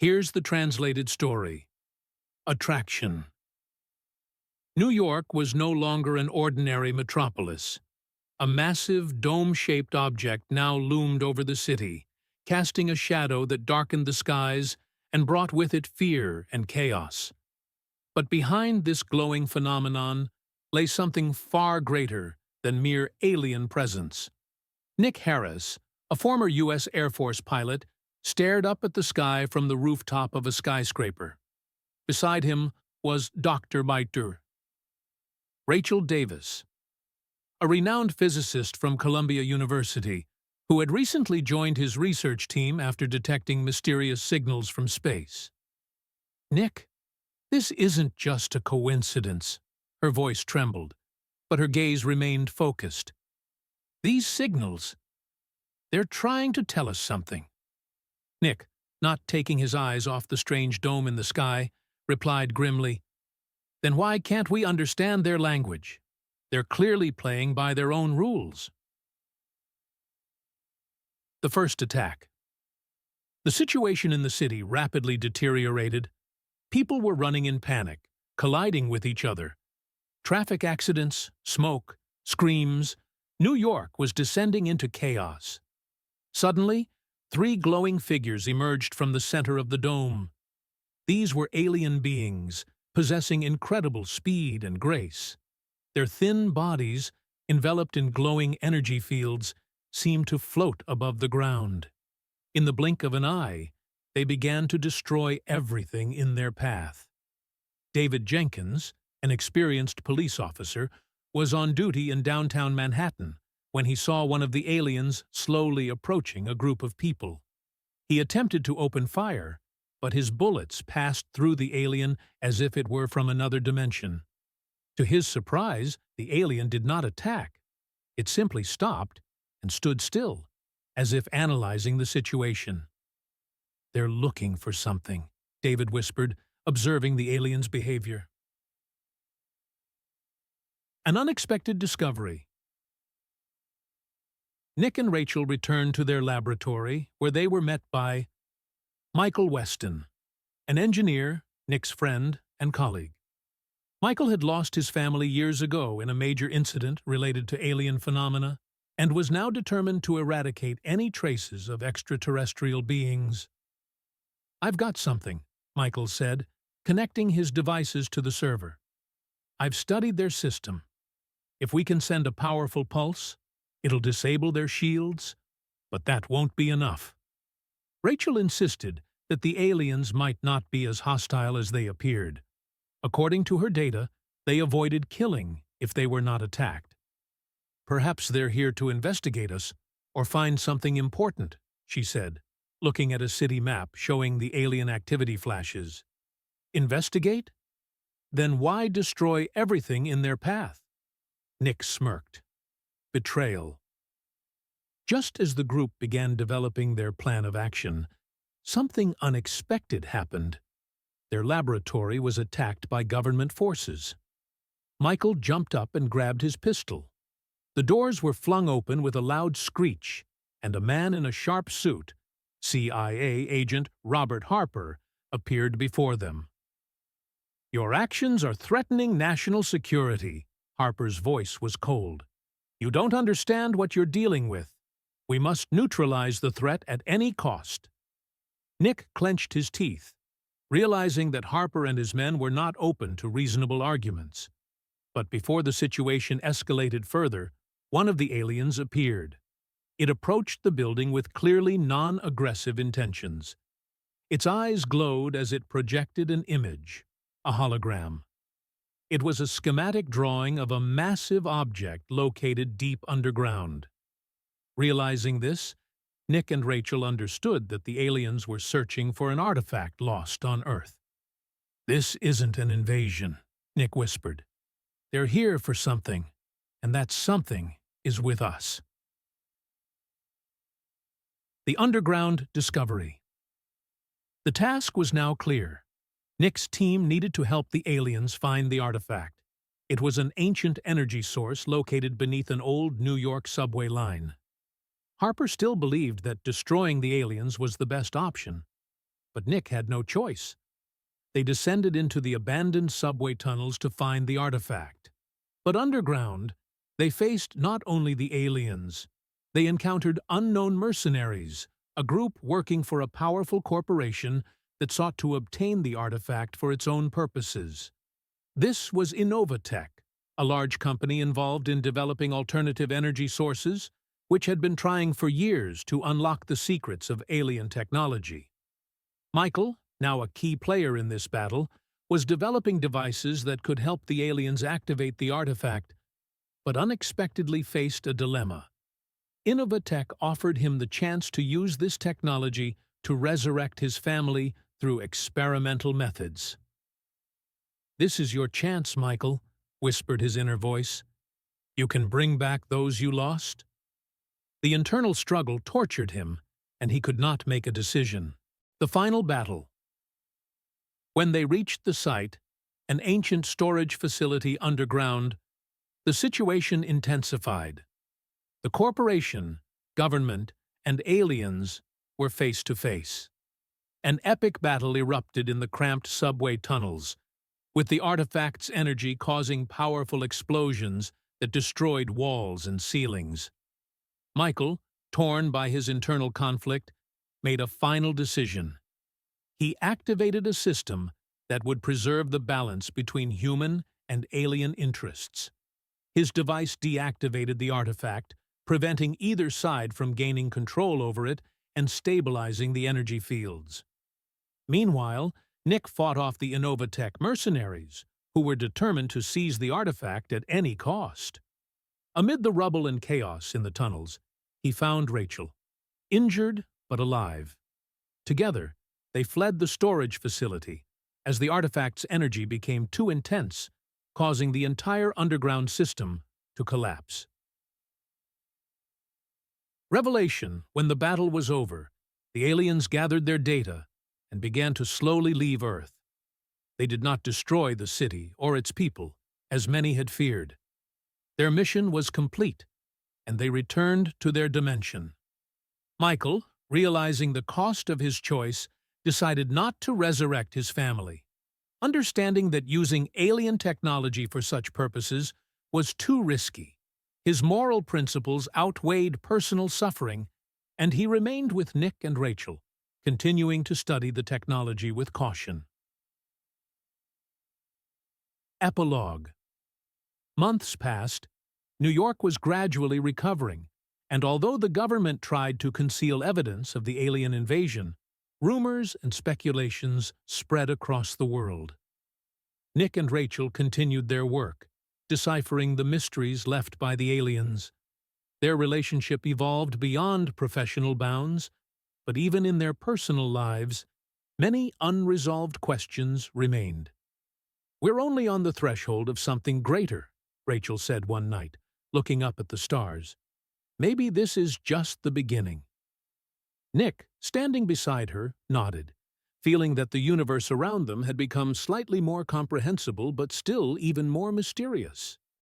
Here's the translated story. Attraction. New York was no longer an ordinary metropolis. A massive, dome-shaped object now loomed over the city, casting a shadow that darkened the skies and brought with it fear and chaos. But behind this glowing phenomenon lay something far greater than mere alien presence. Nick Harris, a former U.S. Air Force pilot, stared up at the sky from the rooftop of a skyscraper. Beside him was Dr. Biter. Rachel Davis, a renowned physicist from Columbia University, who had recently joined his research team after detecting mysterious signals from space. "Nick, this isn't just a coincidence." Her voice trembled, but her gaze remained focused. "These signals, they're trying to tell us something." Nick, not taking his eyes off the strange dome in the sky, replied grimly, "Then why can't we understand their language? They're clearly playing by their own rules." The first attack. The situation in the city rapidly deteriorated. People were running in panic, colliding with each other. Traffic accidents, smoke, screams. New York was descending into chaos. Suddenly, 3 glowing figures emerged from the center of the dome. These were alien beings, possessing incredible speed and grace. Their thin bodies, enveloped in glowing energy fields, seemed to float above the ground. In the blink of an eye, they began to destroy everything in their path. David Jenkins, an experienced police officer, was on duty in downtown Manhattan when he saw one of the aliens slowly approaching a group of people. He attempted to open fire, but his bullets passed through the alien as if it were from another dimension. To his surprise, the alien did not attack. It simply stopped and stood still, as if analyzing the situation. "They're looking for something," David whispered, observing the alien's behavior. An unexpected discovery. Nick and Rachel returned to their laboratory, where they were met by Michael Weston, an engineer, Nick's friend and colleague. Michael had lost his family years ago in a major incident related to alien phenomena, and was now determined to eradicate any traces of extraterrestrial beings. "I've got something," Michael said, connecting his devices to the server. "I've studied their system. If we can send a powerful pulse, it'll disable their shields, but that won't be enough." Rachel insisted that the aliens might not be as hostile as they appeared. According to her data, they avoided killing if they were not attacked. "Perhaps they're here to investigate us or find something important," she said, looking at a city map showing the alien activity flashes. "Investigate? Then why destroy everything in their path?" Nick smirked. Betrayal. Just as the group began developing their plan of action, something unexpected happened. Their laboratory was attacked by government forces. Michael jumped up and grabbed his pistol. The doors were flung open with a loud screech, and a man in a sharp suit, CIA agent Robert Harper, appeared before them. "Your actions are threatening national security." Harper's voice was cold. "You don't understand what you're dealing with. We must neutralize the threat at any cost." Nick clenched his teeth, realizing that Harper and his men were not open to reasonable arguments. But before the situation escalated further, one of the aliens appeared. It approached the building with clearly non-aggressive intentions. Its eyes glowed as it projected an image, a hologram. It was a schematic drawing of a massive object located deep underground. Realizing this, Nick and Rachel understood that the aliens were searching for an artifact lost on Earth. "This isn't an invasion," Nick whispered. "They're here for something, and that something is with us." The underground discovery. The task was now clear. Nick's team needed to help the aliens find the artifact. It was an ancient energy source located beneath an old New York subway line. Harper still believed that destroying the aliens was the best option. But Nick had no choice. They descended into the abandoned subway tunnels to find the artifact. But underground, they faced not only the aliens. They encountered unknown mercenaries, a group working for a powerful corporation that sought to obtain the artifact for its own purposes. This was Innovatech, a large company involved in developing alternative energy sources, which had been trying for years to unlock the secrets of alien technology. Michael, now a key player in this battle, was developing devices that could help the aliens activate the artifact, but unexpectedly faced a dilemma. Innovatech offered him the chance to use this technology to resurrect his family through experimental methods. "This is your chance, Michael," whispered his inner voice. "You can bring back those you lost." The internal struggle tortured him, and he could not make a decision. The final battle. When they reached the site, an ancient storage facility underground, the situation intensified. The corporation, government, and aliens were face to face. An epic battle erupted in the cramped subway tunnels, with the artifact's energy causing powerful explosions that destroyed walls and ceilings. Michael, torn by his internal conflict, made a final decision. He activated a system that would preserve the balance between human and alien interests. His device deactivated the artifact, preventing either side from gaining control over it and stabilizing the energy fields. Meanwhile, Nick fought off the Innovatech mercenaries, who were determined to seize the artifact at any cost. Amid the rubble and chaos in the tunnels, he found Rachel, injured but alive. Together, they fled the storage facility, as the artifact's energy became too intense, causing the entire underground system to collapse. Revelation: when the battle was over, the aliens gathered their data and began to slowly leave Earth. They did not destroy the city or its people, as many had feared. Their mission was complete, and they returned to their dimension. Michael, realizing the cost of his choice, decided not to resurrect his family. Understanding that using alien technology for such purposes was too risky, his moral principles outweighed personal suffering, and he remained with Nick and Rachel, continuing to study the technology with caution. Epilogue. Months passed. New York was gradually recovering, and although the government tried to conceal evidence of the alien invasion, rumors and speculations spread across the world. Nick and Rachel continued their work, deciphering the mysteries left by the aliens. Their relationship evolved beyond professional bounds, but even in their personal lives, many unresolved questions remained. "We're only on the threshold of something greater," Rachel said one night, looking up at the stars. "Maybe this is just the beginning." Nick, standing beside her, nodded, feeling that the universe around them had become slightly more comprehensible but still even more mysterious.